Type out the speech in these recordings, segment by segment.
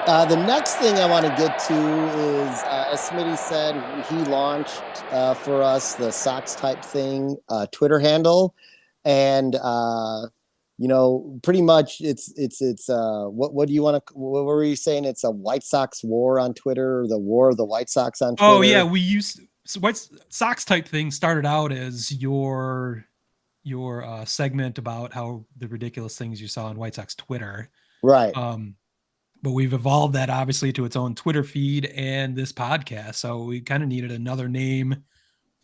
The next thing I want to get to is, as Smitty said, he launched for us the socks type thing Twitter handle, and pretty much it's what do you want to? What were you saying? It's a White Sox war on Twitter, or the war of the White Sox on Oh yeah, Twitter. we used so White Sox type thing started out as your segment about how the ridiculous things you saw on White Sox Twitter. Right. Um, but we've evolved that obviously to its own Twitter feed and this podcast. So we kind of needed another name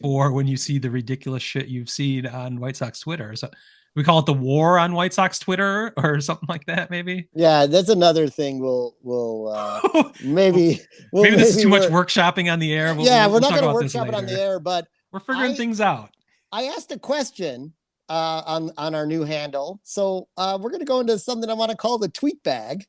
for when you see the ridiculous shit you've seen on White Sox Twitter. So we call it the war on White Sox Twitter or something like that, maybe. Yeah, that's another thing. Maybe we'll Maybe this is maybe too much we're workshopping on the air. We'll, yeah, we'll, we're we'll not talk going to about this workshop it on the later. air, but We're figuring I things out. I asked a question on our new handle, so we're going to go into something I want to call the tweet bag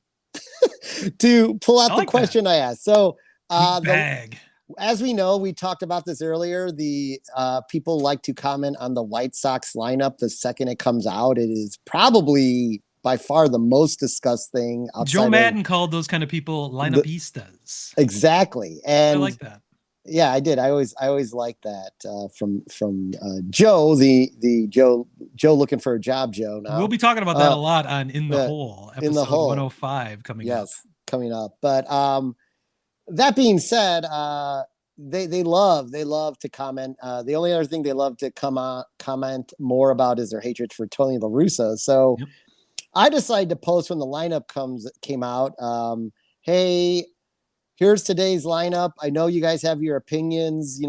to pull I out the like that. question I asked. So Tweet the bag. as we know, we talked about this earlier. The people like to comment on the White Sox lineup the second it comes out. It is probably by far the most discussed thing Joe outside of Madden called those kind of people the lineupistas. exactly. I And like that. yeah, I did. I always like that from Joe, the Joe looking for a job, Joe. We'll Now, be talking about that a uh, lot on In the uh Hole, in the episode hole, 105 coming up. yes, coming up. But that being said, they love to comment. The only other thing they love to comment more about is their hatred for Tony La Russa. So Yep. I decided to post when the lineup came out. Hey, here's today's lineup. I know you guys have your opinions.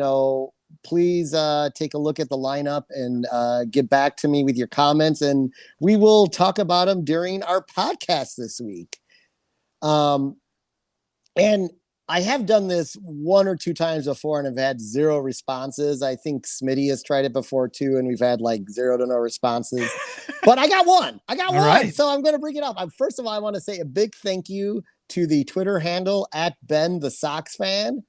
Please take a look at the lineup and get back to me with your comments, and we will talk about them during our podcast this week. Um, and I have done this one or two times before and have had zero responses. I think Smitty has tried it before too, and we've had like 0 to no responses. But I got one. I got All one. right. So I'm going to bring it up. First of all, I want to say a big thank you to the Twitter handle at Ben the Sox fan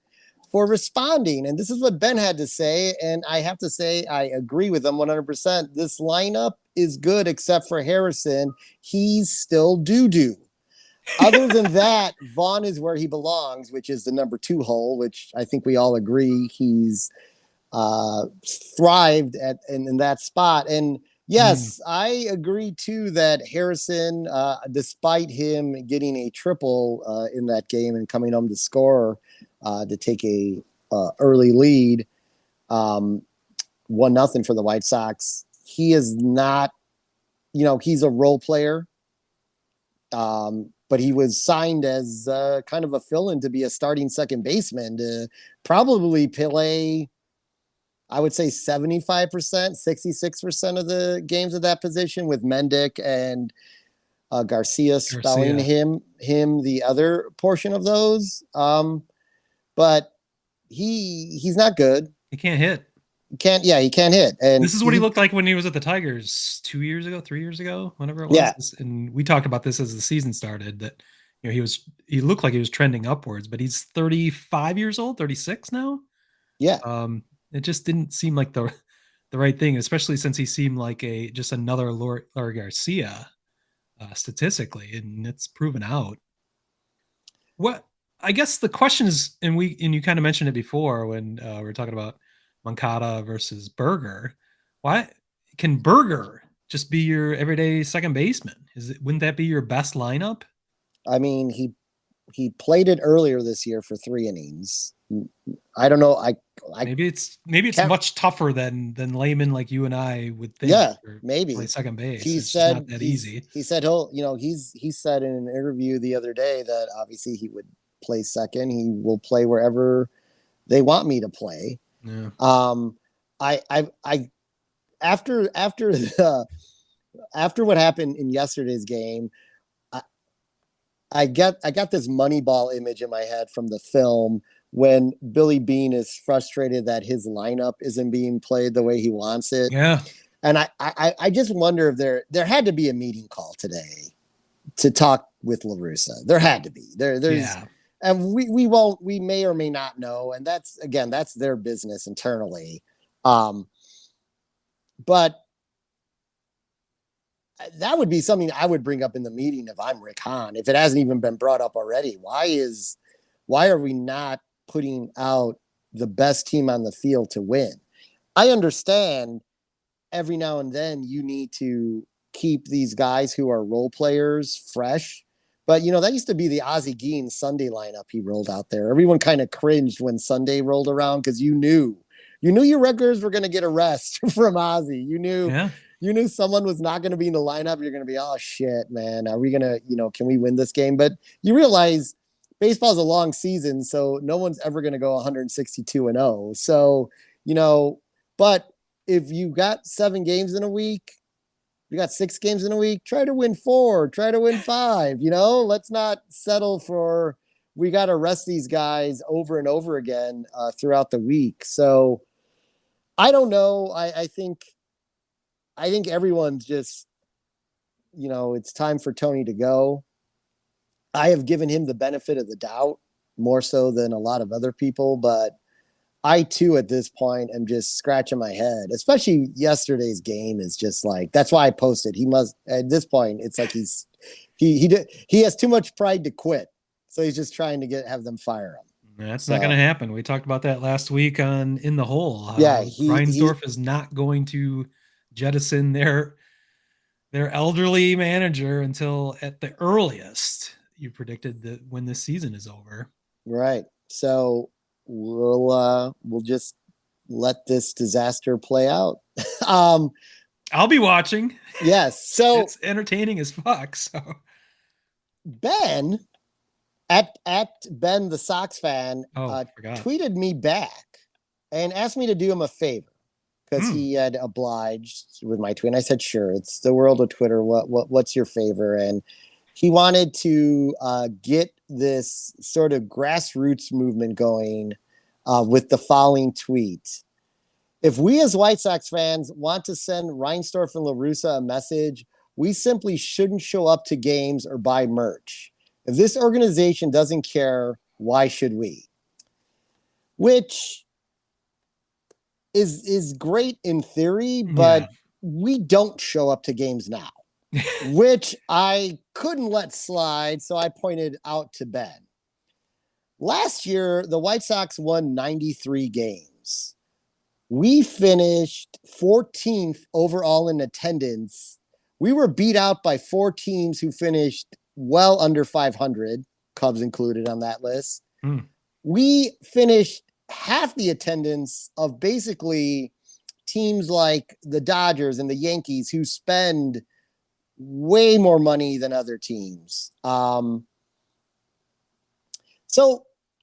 for responding. And this is what Ben had to say. And I have to say, I agree with him 100%. This lineup is good except for Harrison. He's still doo doo. Other than that, Vaughn is where he belongs, which is the number 2 hole, which I think we all agree he's uh, thrived in that spot. And Mm. yes, I agree too that Harrison, despite him getting a triple in that game and coming home to score to take a early lead, 1-0 for the White Sox, he is not. He's a role player. But he was signed as kind of a fill-in to be a starting second baseman to probably play, I would say 75%, 66% of the games of that position, with Mendick and Garcia spelling Garcia. him the other portion of those. But he's not good. He can't hit. He can't hit, and This is what he looked like when he was at the Tigers 2 years ago, 3 years ago, whenever it yeah, was. And we talked about this as the season started that he looked like he was trending upwards, but he's 35 years old, 36 now. yeah. Um, it just didn't seem like the right thing, especially since he seemed like a just another Laurie Garcia statistically, and it's proven out. What I guess the question is, and you kind of mentioned it before when we were talking about Moncada versus Berger. Why can Berger just be your everyday second baseman? Wouldn't that be your best lineup? I mean, he played it earlier this year for 3 innings. I don't know. I Maybe it's can't. much tougher than layman like you and I would think Yeah, or play maybe. second base. He It's just not said that easy. he said he said in an interview the other day that obviously he would play second. He will play wherever they want me to play. Yeah. I after the after what happened in yesterday's game, I I got this Moneyball image in my head from the film when Billy Bean is frustrated that his lineup isn't being played the way he wants it. Yeah. And I just wonder if there had to be a meeting call today to talk with La Russa. There had to be. There's Yeah. and we may or may not know, and that's their business internally. But that would be something I would bring up in the meeting if I'm Rick Hahn, if it hasn't even been brought up already. Why are we not putting out the best team on the field to win? I understand every now and then you need to keep these guys who are role players fresh. But that used to be the Ozzie Guillen Sunday lineup he rolled out there. Everyone kind of cringed when Sunday rolled around because you knew your regulars were going to get a rest from Ozzie. Yeah. You knew someone was not going to be in the lineup. You're going to be, oh shit, man. Are we going to, can we win this game? But you realize baseball's a long season, so no one's ever going to go 162-0. So, but if you got 7 games in a week, you got 6 games in a week, try to win 4, try to win 5, let's not settle for, we got to rest these guys over and over again throughout the week. So I don't know. I think everyone's just, it's time for Tony to go. I have given him the benefit of the doubt more so than a lot of other people, but I too, at this point, am just scratching my head, especially yesterday's game is just like, that's why I posted. He must, at this point, it's like he has too much pride to quit. So he's just trying to have them fire him. That's not going to happen. We talked about that last week on In the Hole. Yeah. Reinsdorf is not going to jettison their elderly manager until at the earliest you predicted that when this season is over. Right. So we'll just let this disaster play out. I'll be watching. Yes. So it's entertaining as fuck. So Ben at Ben the Sox fan tweeted me back and asked me to do him a favor because he had obliged with my tweet. And I said, sure, it's the world of Twitter. What's your favor? And he wanted to get this sort of grassroots movement going with the following tweet. If we as White Sox fans want to send Reinsdorf and La Russa a message, we simply shouldn't show up to games or buy merch. If this organization doesn't care, why should we? Which is great in theory, but we don't show up to games now. Which I couldn't let slide, so I pointed out to Ben. Last year, the White Sox won 93 games. We finished 14th overall in attendance. We were beat out by 4 teams who finished well under 500, Cubs included on that list. We finished half the attendance of basically teams like the Dodgers and the Yankees who spend way more money than other teams. So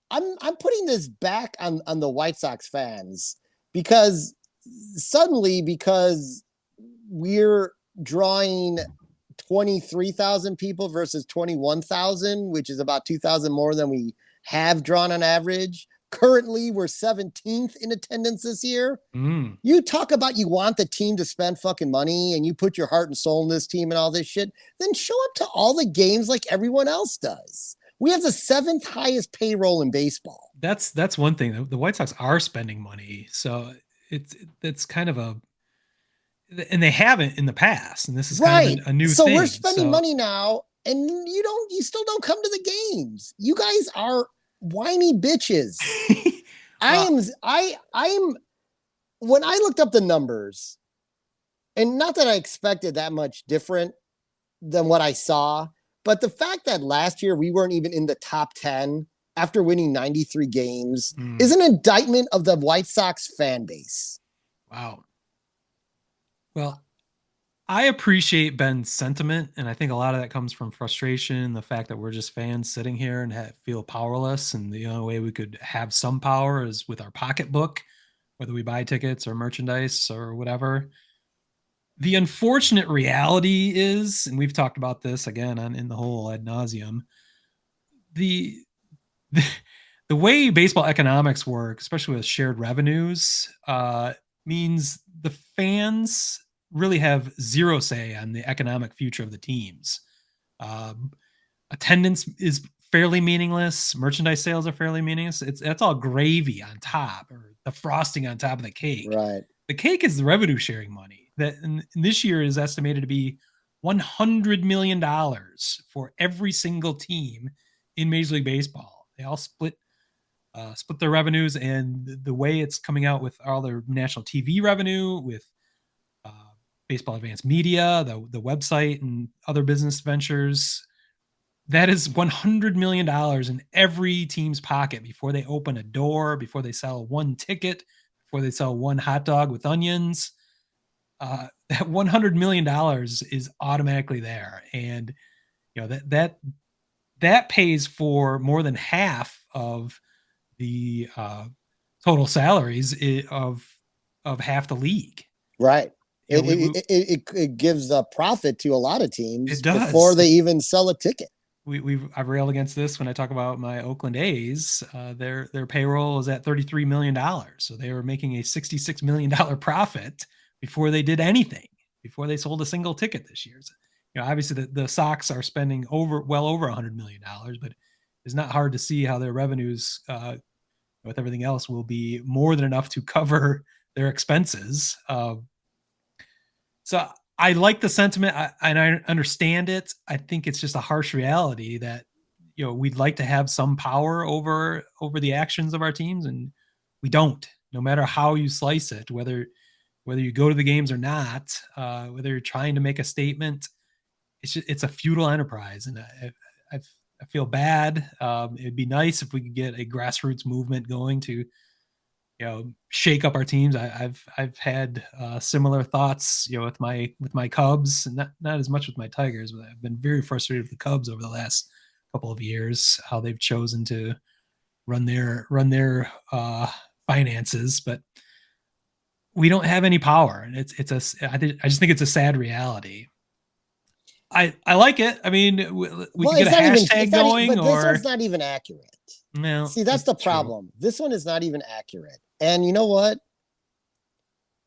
I'm putting this back on the White Sox fans because we're drawing 23,000 people versus 21,000, which is about 2,000 more than we have drawn on average. Currently, we're 17th in attendance this year. You talk about you want the team to spend fucking money and you put your heart and soul in this team and all this shit, then show up to all the games like everyone else does. We have the 7th highest payroll in baseball. That's one thing. The White Sox are spending money. So it's kind of and they haven't in the past. And this is kind of a new thing. So we're spending money now and you still don't come to the games. You guys are whiny bitches. I'm when I looked up the numbers, and not that I expected that much different than what I saw, but the fact that last year we weren't even in the top 10 after winning 93 games is an indictment of the White Sox fan base. Wow. Well, I appreciate Ben's sentiment, and I think a lot of that comes from frustration, the fact that we're just fans sitting here and feel powerless, and the only way we could have some power is with our pocketbook, whether we buy tickets or merchandise or whatever. The unfortunate reality is, and we've talked about this again on In the Hole ad nauseum, the way baseball economics work, especially with shared revenues, means the fans really have zero say on the economic future of the teams. Attendance is fairly meaningless. Merchandise sales are fairly meaningless. That's all gravy on top, or the frosting on top of the cake. Right. The cake is the revenue sharing money that in this year is estimated to be $100 million for every single team in Major League Baseball. They all split their revenues, and the way it's coming out with all their national TV revenue, with uh, Baseball Advanced Media, the website, and other business ventures. That is $100 million in every team's pocket before they open a door, before they sell one ticket, before they sell one hot dog with onions. That $100 million is automatically there. And, that pays for more than half of the total salaries of half the league. Right. It gives a profit to a lot of teams it does. Before they even sell a ticket. I've railed against this when I talk about my Oakland A's. Their payroll is at $33 million. So they were making a $66 million profit before they did anything, before they sold a single ticket this year. So, obviously the Sox are spending well over $100 million, but it's not hard to see how their revenues, with everything else, will be more than enough to cover their expenses. So I like the sentiment, and I understand it. I think it's just a harsh reality that, we'd like to have some power over the actions of our teams, and we don't. No matter how you slice it, whether you go to the games or not, whether you're trying to make a statement, it's a futile enterprise, and I feel bad. It'd be nice if we could get a grassroots movement going to, shake up our teams. I've had similar thoughts, with my Cubs, and not as much with my Tigers, but I've been very frustrated with the Cubs over the last couple of years, how they've chosen to run their finances, but we don't have any power, and I just think it's a sad reality. I like it. I mean, we can get a hashtag going, but this one's not even accurate. No, see, that's the problem. True. This one is not even accurate. And you know what?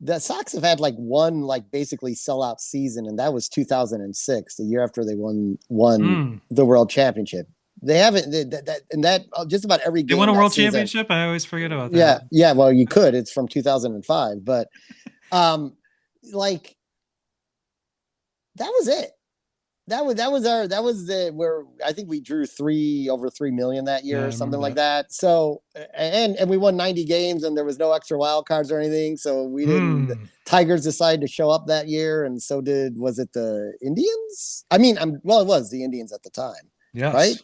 The Sox have had one basically sellout season, and that was 2006, the year after they won the World Championship. They haven't that just about every game. They won a World Championship. I always forget about that. Yeah. Well, you could. It's from 2005, but that was it. That was where I think we drew over 3 million that year, or something like that. So, and we won 90 games, and there was no extra wild cards or anything. So we didn't, the Tigers decided to show up that year. And so was it the Indians? I mean, it was the Indians at the time. Yes. Right.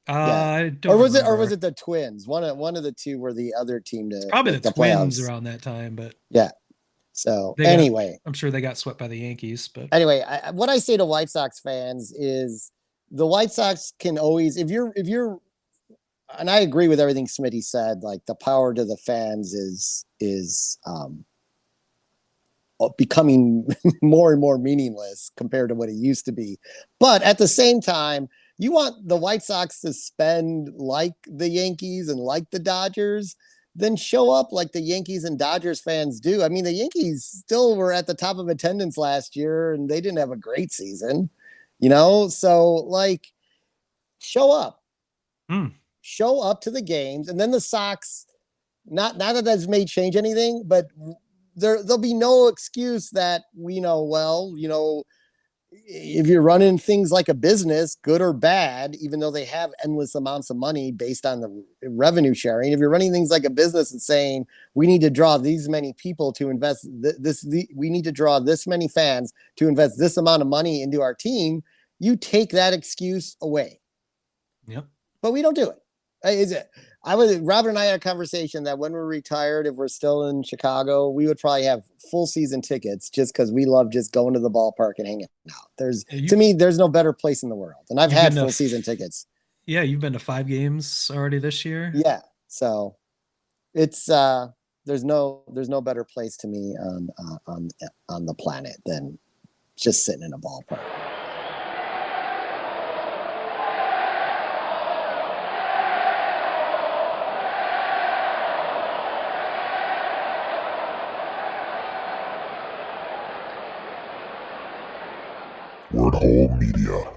I don't or remember. was it the Twins? One of the two were the other team to probably the Twins playoffs around that time, but yeah. So anyway, I'm sure they got swept by the Yankees, but anyway, what I say to White Sox fans is the White Sox can always, if you're, and I agree with everything Smitty said, the power to the fans is becoming more and more meaningless compared to what it used to be. But at the same time, you want the White Sox to spend like the Yankees and like the Dodgers, then show up like the Yankees and Dodgers fans do. I mean, the Yankees still were at the top of attendance last year, and they didn't have a great season, so show up. Show up to the games. And then the Sox, not that that's may change anything, but there'll be no excuse that if you're running things like a business, good or bad, even though they have endless amounts of money based on the revenue sharing, if you're running things like a business and saying, we need to draw these many people to invest we need to draw this many fans to invest this amount of money into our team, you take that excuse away. Yep. But we don't do it. Robert and I had a conversation that when we're retired, if we're still in Chicago, we would probably have full season tickets just because we love just going to the ballpark and hanging out. To me, there's no better place in the world. And I've had full season tickets. Yeah. You've been to 5 games already this year. Yeah. So it's, there's no better place to me on the planet than just sitting in a ballpark. Word Hole Media.